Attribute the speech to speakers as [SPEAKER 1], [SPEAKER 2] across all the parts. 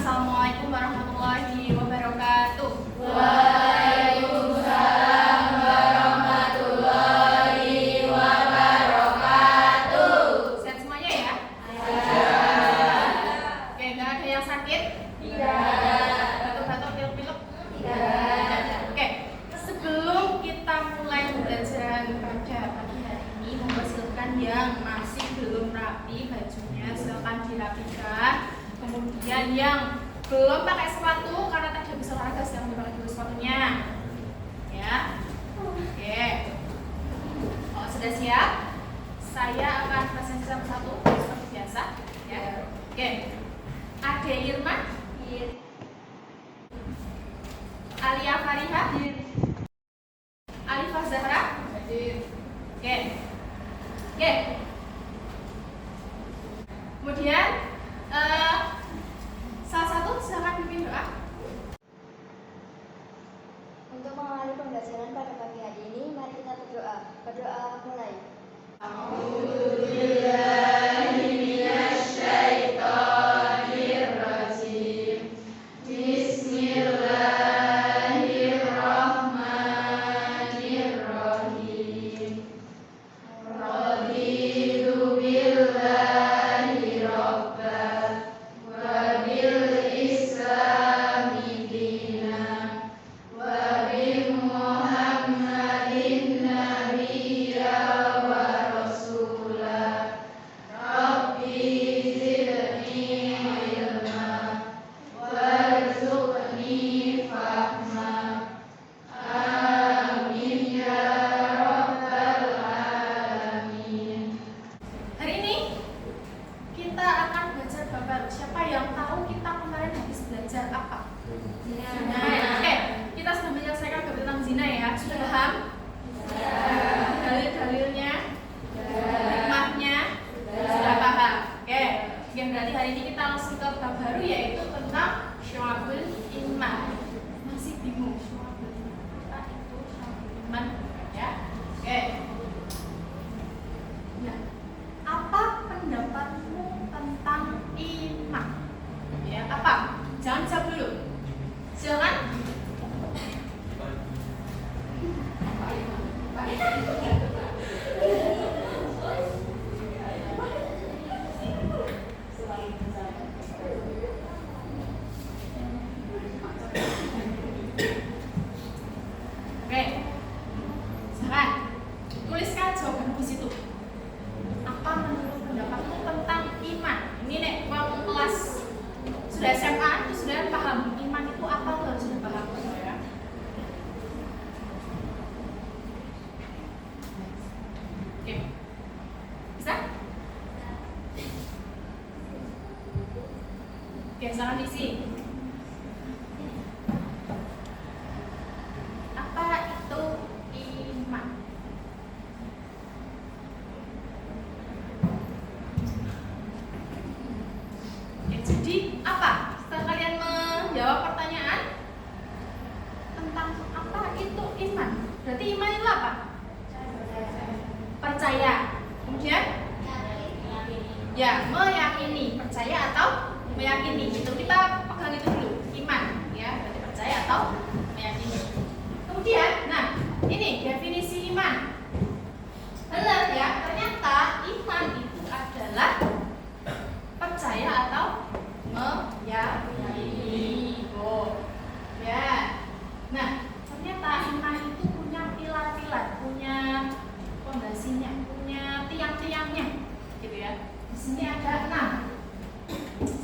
[SPEAKER 1] Assalamualaikum warahmatullahi wabarakatuh.
[SPEAKER 2] Waalaikumsalam warahmatullahi wabarakatuh.
[SPEAKER 1] Sehat semuanya ya? Oke, nggak ada yang sakit?
[SPEAKER 2] Tidak.
[SPEAKER 1] Batuk-batuk, pilek-pilek?
[SPEAKER 2] Tidak.
[SPEAKER 1] Oke, sebelum kita mulai pembelajaran pada pagi hari ini, mempersilahkan yang masih belum rapi bajunya silakan dirapikan. Kemudian yang belum pakai sepatu karena tadi habis olahraga silakan dipakai dulu sepatunya. Ya. Oke. Kalau sudah siap, saya akan presentasi satu-satu seperti biasa. Ya. Oke. Ade Irma. Alia Fariha. Alifah Zahra. Oke. Oke. Kemudian salah satu silakan pimpin doa.
[SPEAKER 2] Untuk mengawali pembelajaran pada pagi hari ini, mari kita berdoa. Berdoa mulai.
[SPEAKER 1] Hari ini kita akan belajar bab baru. Siapa yang tahu kita kemarin habis belajar apa? Zina. Oke, kita sudah menyelesaikan bab tentang zina ya. Sudah paham? Dalil-dalilnya, hikmahnya, sudah paham. Oke, yang berarti hari ini kita langsung ke bab baru yaitu tentang syu'abul iman. Masih bingung syu'abul iman? Apa itu syu'abul iman? Ya. Oke. Nah, apa pendapatmu tentang iman? Ya, apa? Jangan jawab dulu. Silakan. Oke. Silakan. Tuliskan jawaban di situ. Apa menurut pendapatmu tentang iman? Ini nek waktu kelas sudah SMA itu sudah paham iman itu apa tuh harus sudah paham ya. Oke. Bisa? Oke, salam isi. Apa itu iman? Oke, jadi apa? Setelah kalian menjawab pertanyaan tentang apa itu iman, berarti iman itu apa? Percaya. Kemudian? Ya, meyakini. Percaya atau meyakini. Itu kita pegang itu dulu. Iman, ya, berarti percaya atau meyakini. Kemudian, nah, ini definisi iman. Benar ya, ternyata iman itu adalah percaya atau meyakini. Oh, ya. Nah, ternyata iman itu punya pilar-pilar, punya fondasinya, punya tiang-tiangnya, gitu ya. Di sini ada 6. 1.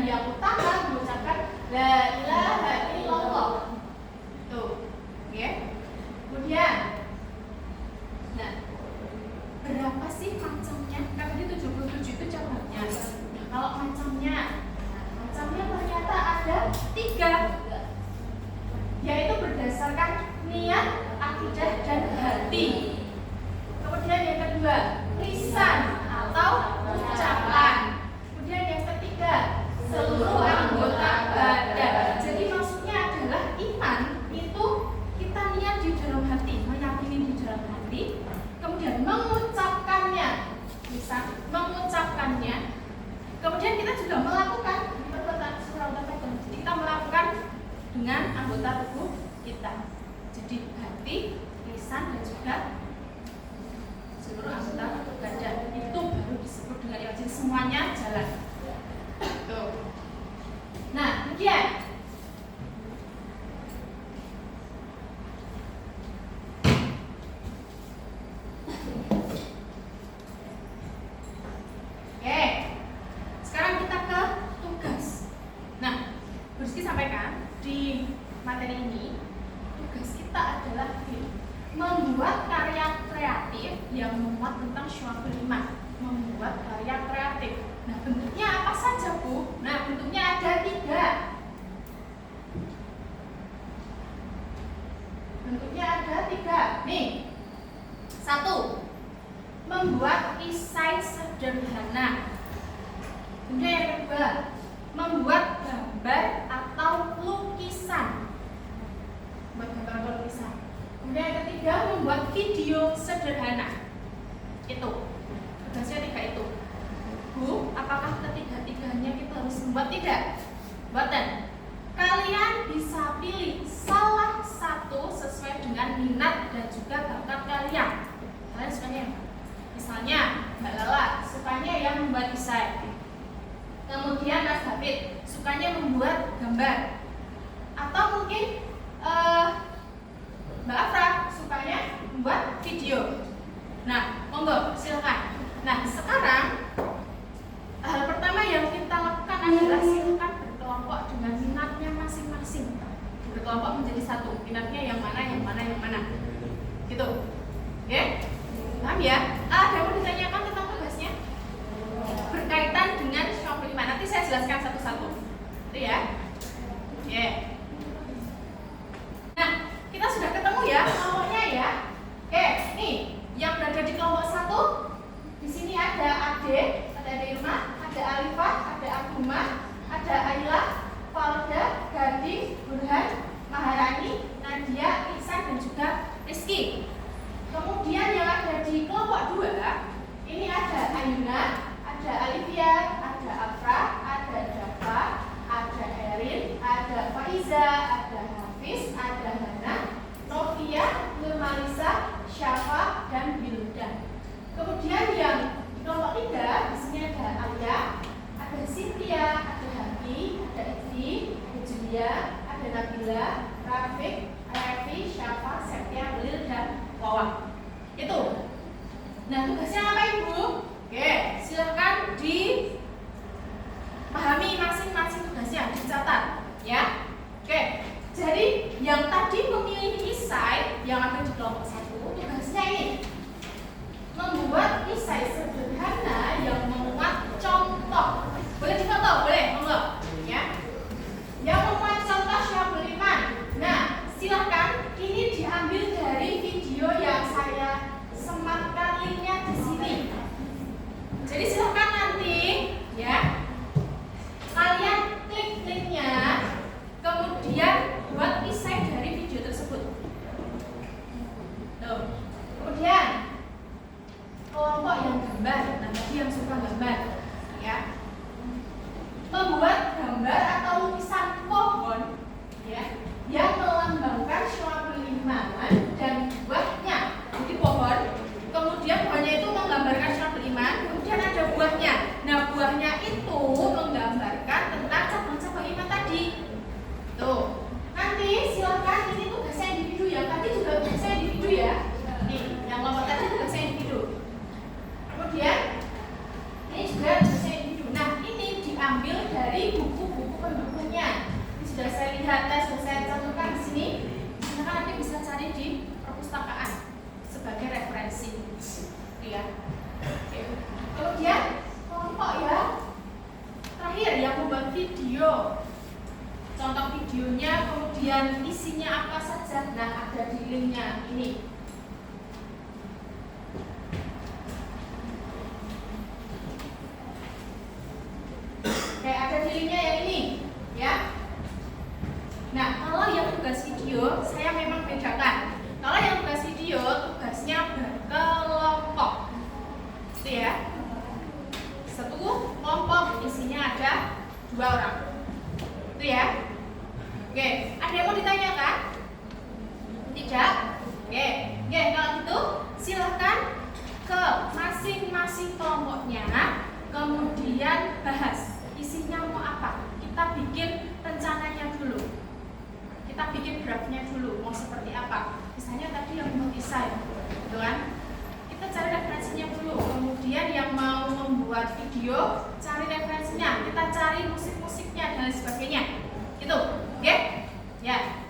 [SPEAKER 1] yang utama mengucapkan la ilaha illallah. Tuh, oke. Kemudian, nah, berapa sih macamnya? Kan tadi 77 itu cabangnya. Nah, kalau macamnya ternyata ada 3, yaitu berdasarkan niat, akidah, dan hati. Kemudian yang kedua, lisan atau ucapan. Kemudian yang ketiga, seluruh anggota badan. Jadi maksudnya adalah iman itu kita niat di dalam hati, meyakini di dalam hati. Kemudian mengucapkannya, lisan mengucapkannya. Kemudian kita juga melakukan perbuatan surah al-Fatihah. Jadi kita melakukan dengan anggota tubuh kita. Jadi hati, lisan, dan juga seluruh anggota badan itu baru disebut dengan iman. Jadi semuanya jalan. Tuh. Nah, kemudian oke. Sekarang kita ke tugas. Nah, Bu Rizky sampaikan di materi ini tugas kita adalah membuat karya kreatif yang memuat tentang syu'abul iman. Membuat karya kreatif. Nah, bentuknya apa saja, Bu? Nah, bentuknya ada 3. Bentuknya ada 3. Nih. 1. Membuat esai sederhana. Kemudian yang kedua, membuat gambar atau lukisan. Membuat gambar atau lukisan. Kemudian yang ketiga, membuat video sederhana. Itu tugasnya 3 itu. Bu, apakah ketiga-tiganya kita harus membuat? Tidak. Buatan. Kalian bisa pilih salah satu sesuai dengan minat dan juga bakat kalian. Kalian sukanya yang mana? Misalnya, Mbak Lala sukanya yang membuat esai. Kemudian Mas David sukanya membuat gambar. Atau mungkin Mbak Afra sukanya membuat video. Nah, monggo silakan. Nah, sekarang hal pertama yang kita lakukan adalah silakan berkelompok dengan minatnya masing-masing. Berkelompok menjadi 1. Minatnya yang mana, yang mana, yang mana. Gitu. Oke? Paham ya? Ada yang mau ditanyakan tentang tugasnya? Berkaitan dengan syu'abul iman. Nanti saya jelaskan satu-satu. Itu ya. Oke. Nah, kita sudah ketemu ya kelompoknya ya. Oke, nih yang berada di kelompok 1. Di sini ada Ade, ada Irma, ada Alifah, ada Abdumah, ada Ayla, Falda, Gading, Burhan, Maharani, Nadia, Ihsan, dan juga Rizky. Kemudian yang ada di kelompok 2, ini ada Ayuna, ada Alivia, ada Afra, ada Java, ada Erin, ada Faiza, ada Hafiz, ada Hana, Novia, Nurmalisa, Syafa, dan Wildan. Kemudian yang di kelompok 3, di sini ada Alia, ada Cynthia, ada Haki, ada Ivi, ada Julia, ada Nabila, Rafiq, Revi, Syafa, Septia, Lil, dan Wawan. Itu. Nah, tugasnya apa, Ibu? Oke, silahkan dipahami masing-masing tugasnya, dicatat ya. Oke, jadi yang tadi memilih esai yang ada di kelompok 1, tugasnya ini membuat esai sederhana yang memuat contoh. Boleh difoto? Boleh, monggo ya. Yang memuat contoh syu'abul iman. Nah, silakan ini diambil dari video yang saya sematkan linknya di sini. Jadi silakan nanti ya kalian klik linknya, kemudian buat esai dari video tersebut. kemudian isinya apa saja. Nah, ada di linknya ini. Kayak ada di linknya yang ini, ya. Nah, kalau yang tugas video, saya memang bedakan. Kalau yang tugas video, tugasnya berkelompok, itu ya. Satu kelompok isinya ada 2 orang, itu ya. Oke, ada yang mau ditanyakan? Tidak? Oke, kalau gitu silahkan ke masing-masing kelompoknya, kemudian bahas isinya mau apa. Kita bikin rencananya dulu, kita bikin draftnya dulu, mau seperti apa. Misalnya tadi yang mau desain, gitu kan? Kita cari referensinya dulu, kemudian yang mau membuat video cari referensinya, kita cari musik-musiknya dan lain sebagainya, gitu. Oke? Ya.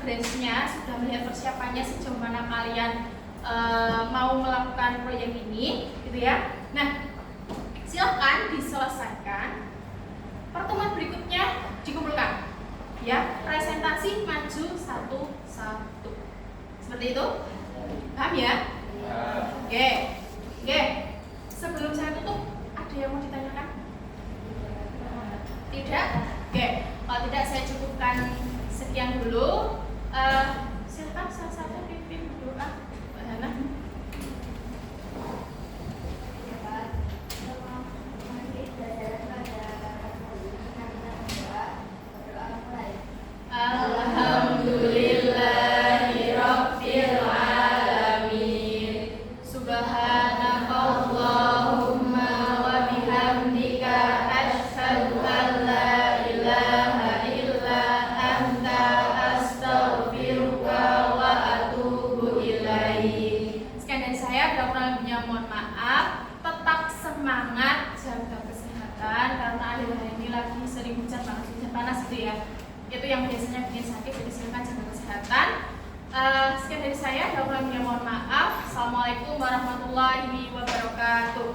[SPEAKER 1] Progresnya, sudah melihat persiapannya sejauh mana kalian mau melakukan proyek ini, gitu ya. Nah, silakan diselesaikan. Pertemuan berikutnya dikumpulkan, ya. Presentasi maju satu-satu, seperti itu. Paham ya? Oke. Sebelum saya tutup, ada yang mau ditanyakan? Tidak? Oke. Kalau tidak, saya cukupkan sekian dulu. Silakan salah satu pimpin doa, Mbak Hana. Alhamdulillahirabbil alamin. Subhanakallahumma wa bihamdika asyhadu an la ilaha illa anta astaghfiruka wa atubu ilaik. Sekian dari saya, ada kurang lebihnya mohon maaf. Tetap semangat, jaga kesehatan karena akhir-akhir ini lagi sering hujan panas gitu ya. Itu yang biasanya bikin sakit, jadi silakan jaga kesehatan. Sekian dari saya, ada kurang lebihnya mohon maaf. Assalamualaikum warahmatullahi wabarakatuh.